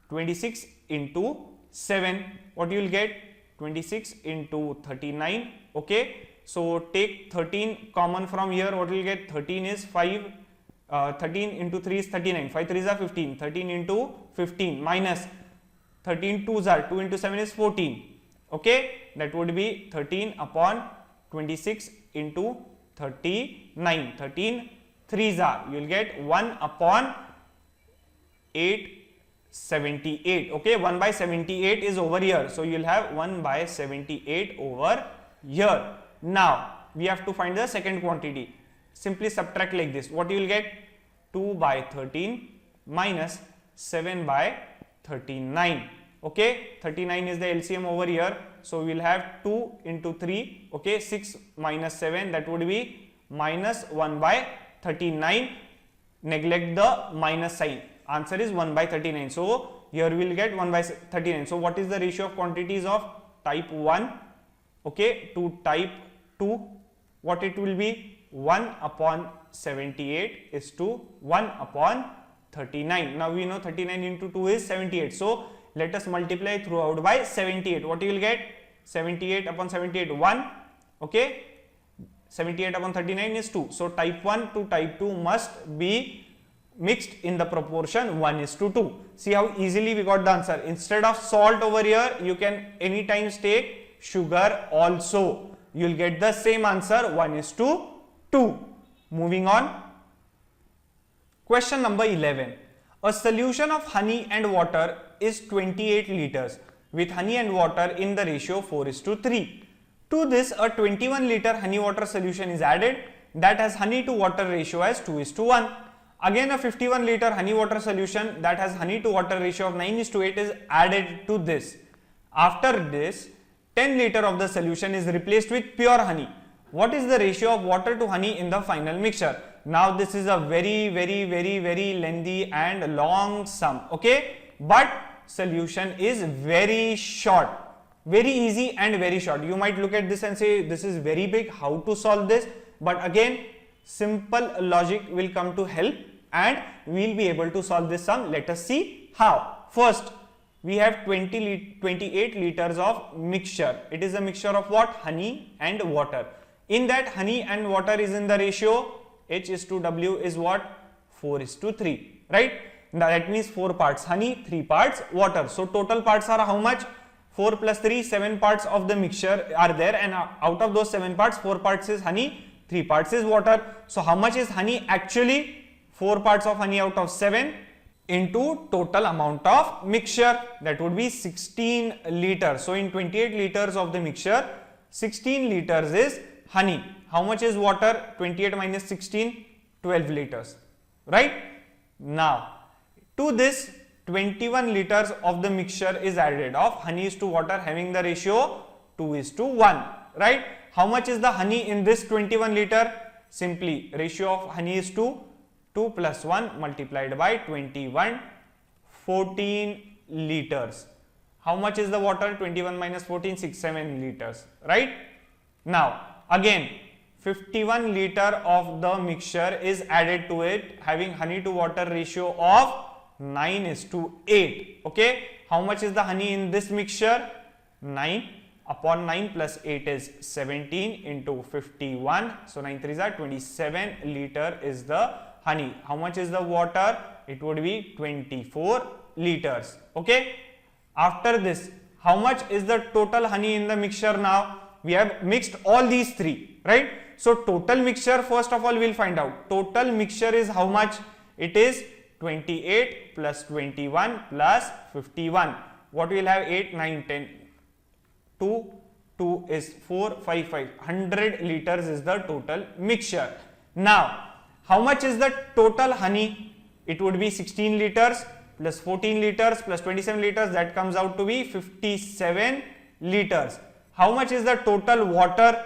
26 into 7. What you will get? 26 into 39. Okay. So take 13 common from here. What you will get? 13 is 5. 13 into 3 is 39. 5 3s are 15. 13 into 15 minus 13 2s are 2 into 7 is 14. Okay. That would be 13 upon 26 into 39. 13 3s are. You will get 1 upon 878. Okay, 1 by 78 is over here. So you will have 1 by 78 over here. Now we have to find the second quantity. Simply subtract like this. What you will get? 2 by 13 minus 7 by 39. Okay, 39 is the LCM over here. So we will have 2 into 3. Okay, 6 minus 7, that would be minus 1 by 39. Neglect the minus sign. Answer is 1 by 39. So here we will get 1 by 39. So what is the ratio of quantities of type 1, okay, to type 2? What it will be? 1 upon 78 is to 1 upon 39. Now we know 39 into 2 is 78. So let us multiply throughout by 78. What you will get? 78 upon 78, 1. Okay. 78 upon 39 is 2. So type 1 to type 2 must be mixed in the proportion 1:2. See how easily we got the answer. Instead of salt over here, you can anytime take sugar also. You will get the same answer, 1:2. Moving on. Question number 11. A solution of honey and water is 28 liters with honey and water in the ratio 4:3. To this, a 21 liter honey water solution is added that has honey to water ratio as 2:1. Again, a 51 liter honey water solution that has honey to water ratio of 9:8 is added to this. After this, 10 liter of the solution is replaced with pure honey. What is the ratio of water to honey in the final mixture? Now this is a very lengthy and long sum, okay, but solution is very short, very easy and very short. You might look at this and say this is very big, how to solve this? But again, simple logic will come to help and we will be able to solve this sum. Let us see how. First, we have 28 liters of mixture. It is a mixture of what? Honey and water. In that, honey and water is in the ratio H:W is what? 4:3, right? Now that means 4 parts honey, 3 parts water. So total parts are how much? 4 plus 3, 7 parts of the mixture are there, and out of those 7 parts, 4 parts is honey, 3 parts is water. So how much is honey actually? 4 parts of honey out of 7, into total amount of mixture, that would be 16 liters. So in 28 liters of the mixture, 16 liters is honey. How much is water? 28 minus 16, 12 liters, right? Now to this 21 liters of the mixture is added of honey is to water having the ratio 2:1, right? How much is the honey in this 21 liter? Simply ratio of honey is to 2 plus 1 multiplied by 21, 14 liters. How much is the water? 21 minus 14, 67 liters, right? Now again 51 liter of the mixture is added to it having honey to water ratio of 9:8. Okay, how much is the honey in this mixture? 9 upon 9 plus 8 is 17 into 51. So 9 3s are 27 liter is the honey. How much is the water? It would be 24 liters. Okay, after this, how much is the total honey in the mixture now? We have mixed all these three, right? So total mixture, first of all we will find out. Total mixture is how much? It is 28 plus 21 plus 51. What we will have? 8, 9, 10. 2 is 4, 5, 5. 100 liters is the total mixture. Now, how much is the total honey? It would be 16 liters plus 14 liters plus 27 liters. That comes out to be 57 liters. How much is the total water?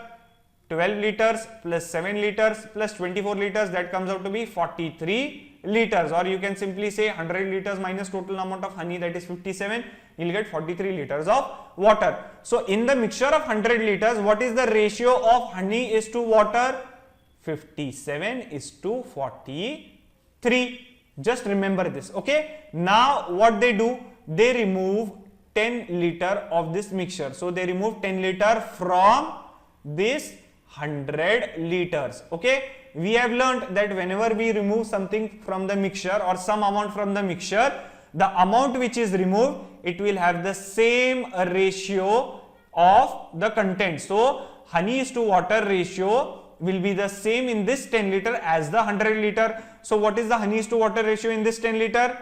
12 liters plus 7 liters plus 24 liters. That comes out to be 43 liters. Or you can simply say 100 liters minus total amount of honey, that is 57. You will get 43 liters of water. So in the mixture of 100 liters, what is the ratio of honey is to water? 57:43. Just remember this. Okay. Now what they do? They remove 10 liter of this mixture. So they remove 10 liter from this 100 liters. Okay. We have learned that whenever we remove something from the mixture or some amount from the mixture, the amount which is removed, it will have the same ratio of the content. So honey is to water ratio will be the same in this 10 liter as the 100 liter. So what is the honey is to water ratio in this 10 liter?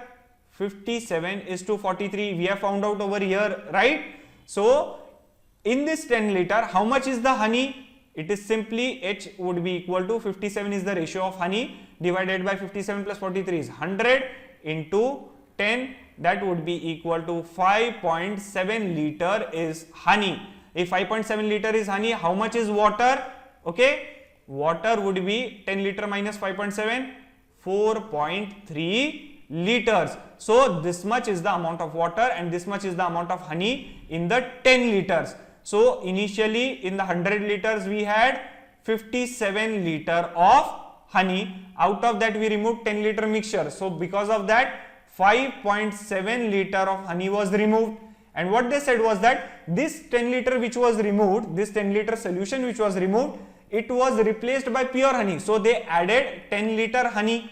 57:43. We have found out over here, right? So in this 10 liter, how much is the honey? It is simply H would be equal to 57 is the ratio of honey divided by 57 plus 43 is 100 into 10, that would be equal to 5.7 liter is honey. If 5.7 liter is honey, how much is water? Okay, water would be 10 liter minus 5.7, 4.3 liters. So this much is the amount of water and this much is the amount of honey in the 10 liters. So initially in the 100 liters we had 57 liter of honey. Out of that we removed 10 liter mixture. So because of that 5.7 liter of honey was removed. And what they said was that this 10 liter which was removed, this 10 liter solution which was removed, it was replaced by pure honey. So they added 10 liter honey.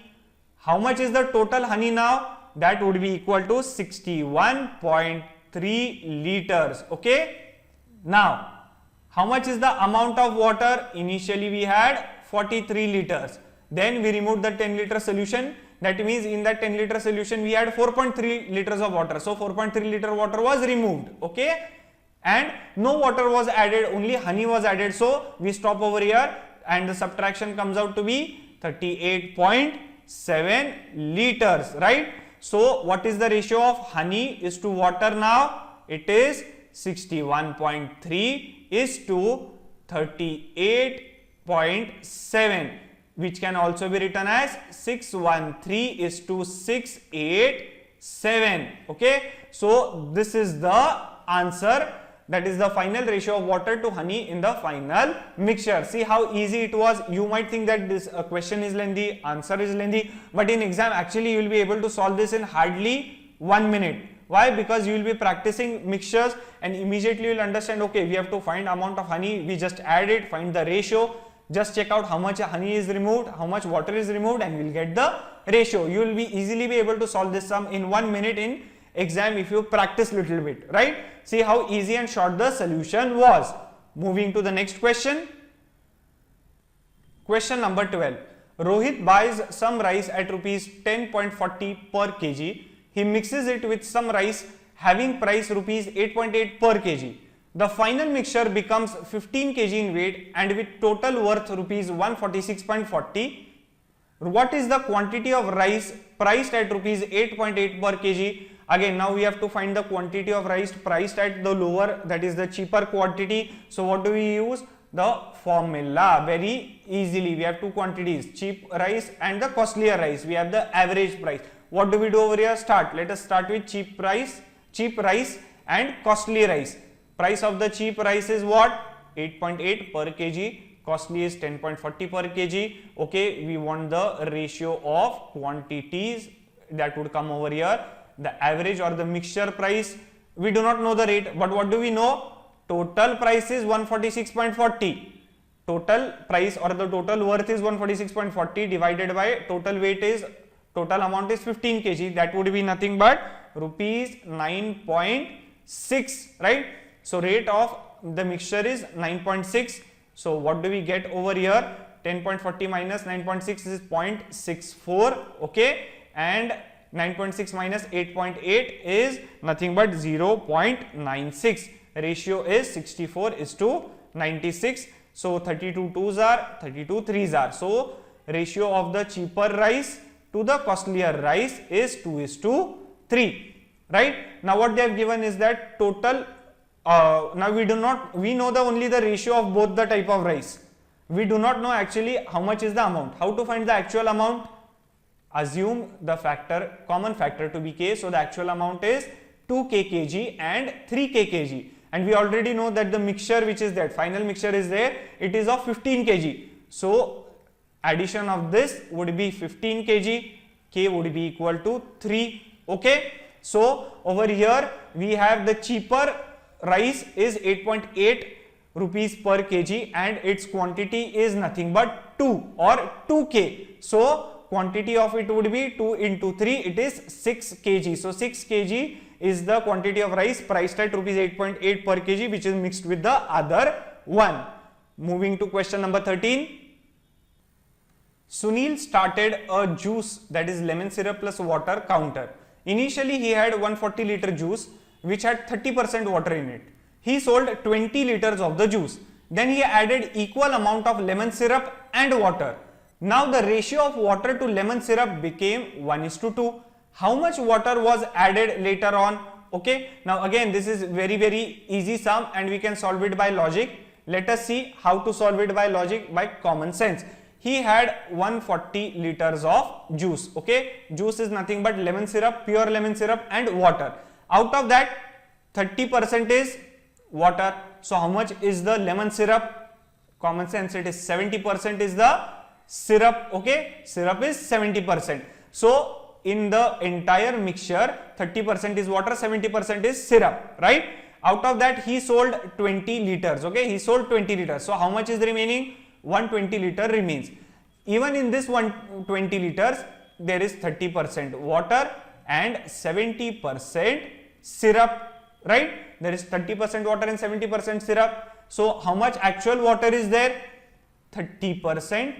How much is the total honey now? That would be equal to 61.3 liters. Okay. Now, how much is the amount of water? Initially we had 43 liters. Then we removed the 10 liter solution. That means in that 10 liter solution we had 4.3 liters of water. So 4.3 liter water was removed. Okay. And no water was added, only honey was added. So we stop over here and the subtraction comes out to be 38.7 liters, right? So what is the ratio of honey is to water now? It is 61.3 is to 38.7, which can also be written as 613 is to 687. Okay, so this is the answer. That is the final ratio of water to honey in the final mixture. See how easy it was. You might think that this question is lengthy, answer is lengthy, but in exam actually you will be able to solve this in hardly 1 minute. Why? Because you will be practicing mixtures and immediately you will understand, okay, we have to find amount of honey, we just add it, find the ratio, just check out how much honey is removed, how much water is removed, and we will get the ratio. You will be easily be able to solve this sum in 1 minute in exam if you practice little bit, right? See how easy and short the solution was. Moving to the next question. Question number 12. Rohit buys some rice at rupees 10.40 per kg. He mixes it with some rice having price rupees 8.8 per kg. The final mixture becomes 15 kg in weight and with total worth rupees 146.40. What is the quantity of rice priced at rupees 8.8 per kg? Again, now we have to find the quantity of rice priced at the lower, that is the cheaper quantity. So what do we use? The formula. Very easily, we have two quantities, cheap rice and the costlier rice. We have the average price. What do we do over here? Let us start with cheap rice and costly rice. Price of the cheap rice is what? 8.8 per kg. Costly is 10.40 per kg. Okay, we want the ratio of quantities that would come over here. The average or the mixture price, we do not know the rate, but what do we know? Total price is 146.40. Total price or the total worth is 146.40 divided by total amount is 15 kg. That would be nothing but rupees 9.6, right? So rate of the mixture is 9.6. So what do we get over here? 10.40 minus 9.6 is 0.64, okay, and 9.6 minus 8.8 is nothing but 0.96. Ratio is 64:96. So 32 2s are, 32 3s are. So ratio of the cheaper rice to the costlier rice is 2:3, right? Now what they have given is that total. Now we know only the ratio of both the type of rice. We do not know actually how much is the amount. How to find the actual amount? Assume the common factor to be k. So the actual amount is 2k kg and 3k kg. And we already know that the mixture which is there, final mixture is there, it is of 15 kg. So addition of this would be 15 kg, k would be equal to 3. Okay. So over here we have the cheaper rice is 8.8 rupees per kg and its quantity is nothing but 2 or 2k. So quantity of it would be 2 into 3, it is 6 kg. So 6 kg is the quantity of rice priced at rupees 8.8 per kg, which is mixed with the other one. Moving to question number 13. Sunil started a juice, that is lemon syrup plus water counter. Initially he had 140 liter juice which had 30% water in it. He sold 20 liters of the juice. Then he added equal amount of lemon syrup and water. Now the ratio of water to lemon syrup became 1:2. How much water was added later on? Okay, now again this is very easy sum and we can solve it by logic. Let us see how to solve it by logic, by common sense. He had 140 liters of juice. Okay, juice is nothing but lemon syrup, pure lemon syrup and water. Out of that 30% is water. So how much is the lemon syrup? Common sense, it is 70% is the syrup. Okay, syrup is 70%. So in the entire mixture 30% is water, 70% is syrup, right? Out of that he sold 20 liters. Okay, he sold 20 liters. So how much is the remaining? 120 liter remains. Even in this 120 liters there is 30% water and 70% syrup, right? There is 30% water and 70% syrup. So how much actual water is there? 30%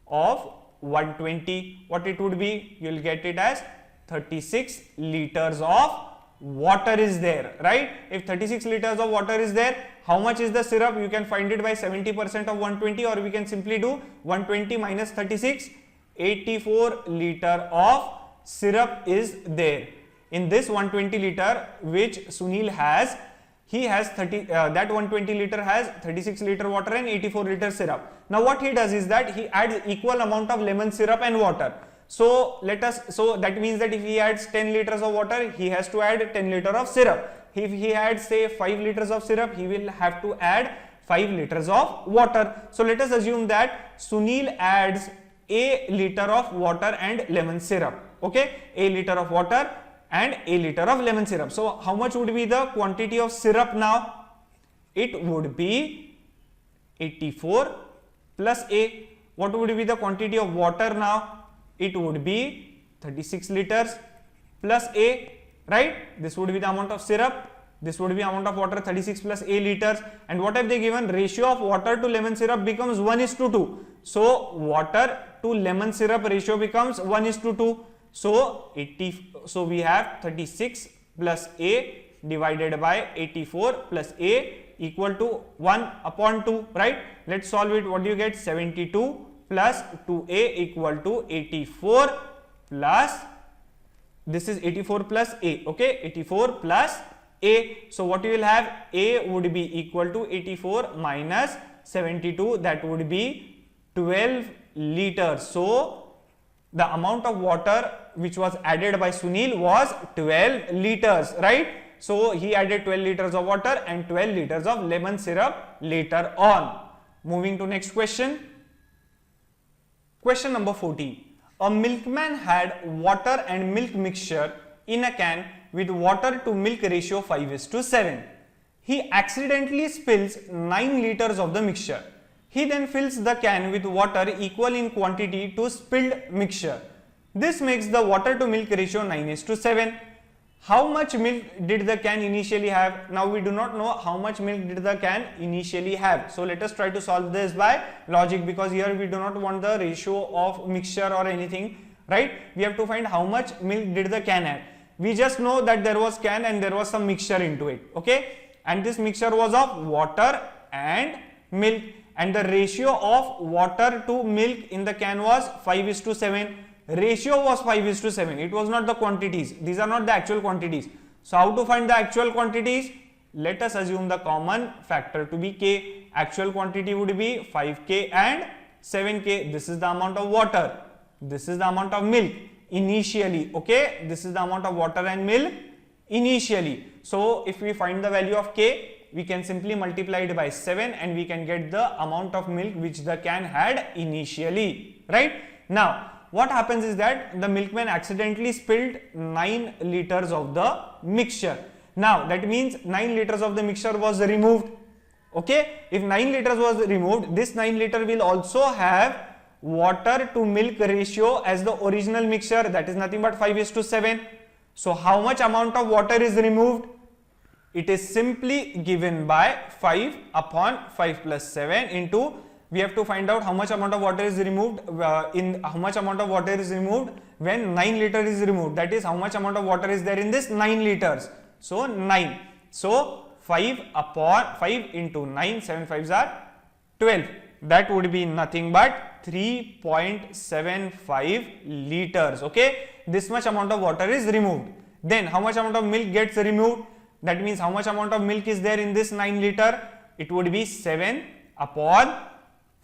of 120. What it would be? You will get it as 36 liters of water is there, right? If 36 liters of water is there, how much is the syrup? You can find it by 70% of 120, or we can simply do 120 minus 36. 84 liter of syrup is there. In this 120 liter which Sunil has, he has that 120 liter has 36 liter water and 84 liter syrup. Now what he does is that he adds equal amount of lemon syrup and water. So that means that if he adds 10 liters of water, he has to add 10 liter of syrup. If he adds say 5 liters of syrup, he will have to add 5 liters of water. So let us assume that Sunil adds a liter of water and lemon syrup. Okay, a liter of water and a liter of lemon syrup. So how much would be the quantity of syrup now? It would be 84 plus a. What would be the quantity of water now? It would be 36 liters plus a, right? This would be the amount of syrup. This would be amount of water 36 plus A liters. And what have they given? Ratio of water to lemon syrup becomes 1:2. So water to lemon syrup ratio becomes 1:2. So we have 36 plus A divided by 84 plus A equal to 1/2, right? Let's solve it. What do you get? 72 plus 2A equal to 84 plus, this is 84 plus A, okay? 84 plus A. So what you will have? A would be equal to 84 minus 72, that would be 12 liters. So the amount of water which was added by Sunil was 12 liters, right? So he added 12 liters of water and 12 liters of lemon syrup later on. Moving to next question. Question number 14. A milkman had water and milk mixture in a can with water to milk ratio 5:7. He accidentally spills 9 liters of the mixture. He then fills the can with water equal in quantity to spilled mixture. This makes the water to milk ratio 9:7. How much milk did the can initially have? Now we do not know how much milk did the can initially have. So let us try to solve this by logic, because here we do not want the ratio of mixture or anything, right? We have to find how much milk did the can have. We just know that there was can and there was some mixture into it, okay? And this mixture was of water and milk, and the ratio of water to milk in the can was 5:7. Ratio was 5:7. It was not the quantities. These are not the actual quantities. So how to find the actual quantities? Let us assume the common factor to be K. Actual quantity would be 5K and 7K. This is the amount of water. This is the amount of milk initially. Okay. This is the amount of water and milk initially. So if we find the value of K, we can simply multiply it by 7 and we can get the amount of milk which the can had initially. Right. Now, what happens is that the milkman accidentally spilled 9 liters of the mixture. Now that means 9 liters of the mixture was removed. Okay, if 9 liters was removed, this 9 liter will also have water to milk ratio as the original mixture, that is nothing but 5:7. So how much amount of water is removed? It is simply given by 5 upon 5 plus 7 into, we have to find out how much amount of water is removed how much amount of water is removed when 9 liter is removed. That is how much amount of water is there in this 9 liters. So 9. So 5 upon 5 into 9, 7 5s are 12. That would be nothing but 3.75 liters. Okay, this much amount of water is removed. Then how much amount of milk gets removed? That means how much amount of milk is there in this 9 liter? It would be 7 upon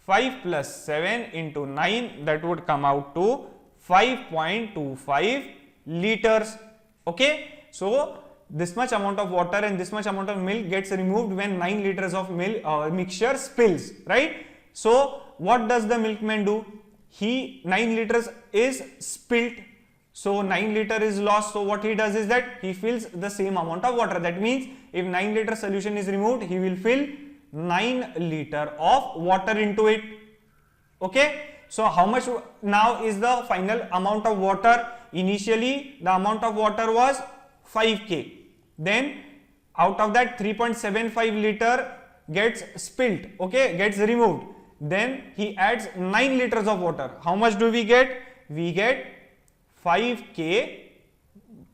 5 plus 7 into 9, that would come out to 5.25 liters. Okay, so this much amount of water and this much amount of milk gets removed when 9 liters of milk mixture spills, right? So what does the milkman do? 9 liters is spilt, so 9 liter is lost. So what he does is that he fills the same amount of water. That means if 9 liter solution is removed, he will fill 9 liter of water into it. Okay, so how much now is the final amount of water? Initially the amount of water was 5K, then out of that 3.75 liter gets spilt, okay, gets removed. Then he adds 9 liters of water. How much do we get? We get 5K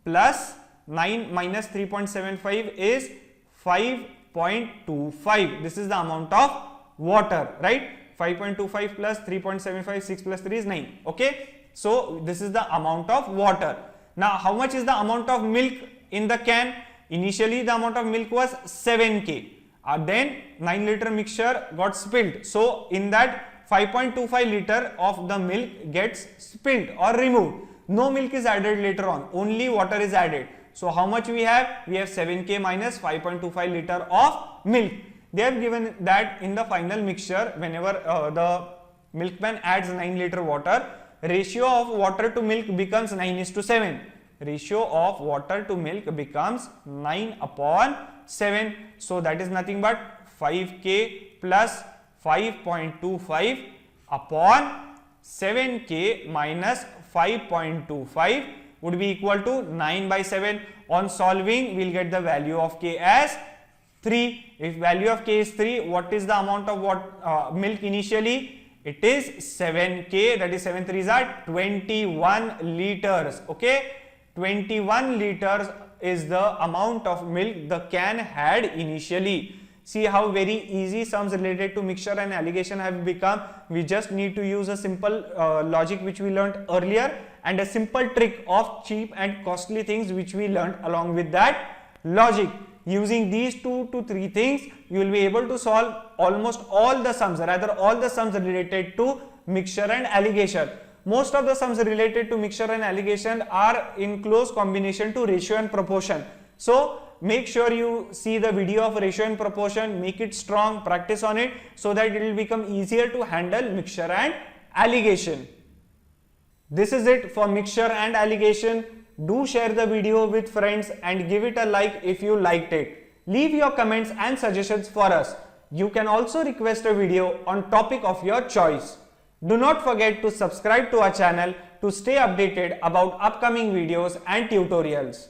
plus 9 minus 3.75 is 5.25. This is the amount of water, right? 5.25 plus 3.75, 6 plus 3 is 9. Okay, so this is the amount of water. Now how much is the amount of milk in the can? Initially the amount of milk was 7K. Then 9 liter mixture got spilled. So in that 5.25 liter of the milk gets spilled or removed. No milk is added later on, only water is added. So how much we have? We have 7K minus 5.25 liter of milk. They have given that in the final mixture, whenever the milkman adds 9 liter water, ratio of water to milk becomes 9:7. Ratio of water to milk becomes 9 upon 7. So that is nothing but 5K plus 5.25 upon 7K minus 5.25 would be equal to 9 by 7. On solving, we'll get the value of K as 3. If value of K is 3, what is the amount of milk initially? It is 7K, that is 7 3s are 21 liters. Okay, 21 liters is the amount of milk the can had initially. See how very easy sums related to mixture and alligation have become. We just need to use a simple logic which we learnt earlier and a simple trick of cheap and costly things which we learnt along with that logic. Using these 2 to 3 things, you will be able to solve almost all the sums, rather all the sums related to mixture and alligation. Most of the sums related to mixture and alligation are in close combination to ratio and proportion. So make sure you see the video of ratio and proportion, make it strong, practice on it so that it will become easier to handle mixture and alligation. This is it for mixture and alligation. Do share the video with friends and give it a like if you liked it. Leave your comments and suggestions for us. You can also request a video on topic of your choice. Do not forget to subscribe to our channel to stay updated about upcoming videos and tutorials.